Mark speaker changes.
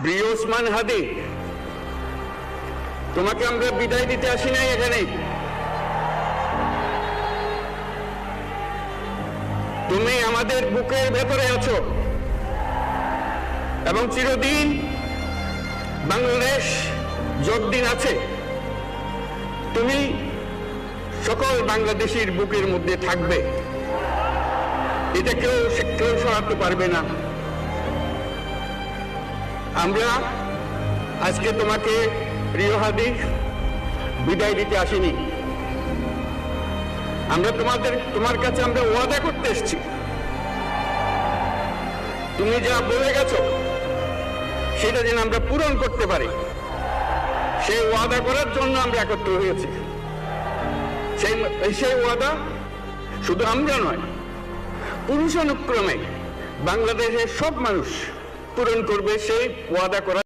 Speaker 1: প্রিয় ওসমান হাদি, তোমাকে আমরা বিদায় দিতে আসি নাই এখানে। তুমি আমাদের বুকের ভেতরে আছো এবং চিরদিন বাংলাদেশ যতদিন আছে তুমি সকল বাংলাদেশের বুকের মধ্যে থাকবে। এটা কেউ সরাতে পারবে না। আমরা আজকে তোমাকে প্রিয় হাদি বিদায় দিতে আসিনি। আমরা তোমার কাছে আমরা ওয়াদা করতে এসেছি। তুমি যা বলে গেছো সেটা যেন আমরা পূরণ করতে পারি, সেই ওয়াদা করার জন্য আমরা একত্র হয়েছি। সেই ওয়াদা শুধু আমরা নয়, পুরুষানুক্রমে বাংলাদেশের সব মানুষ পূরণ করবে সেই ওয়াদা করা।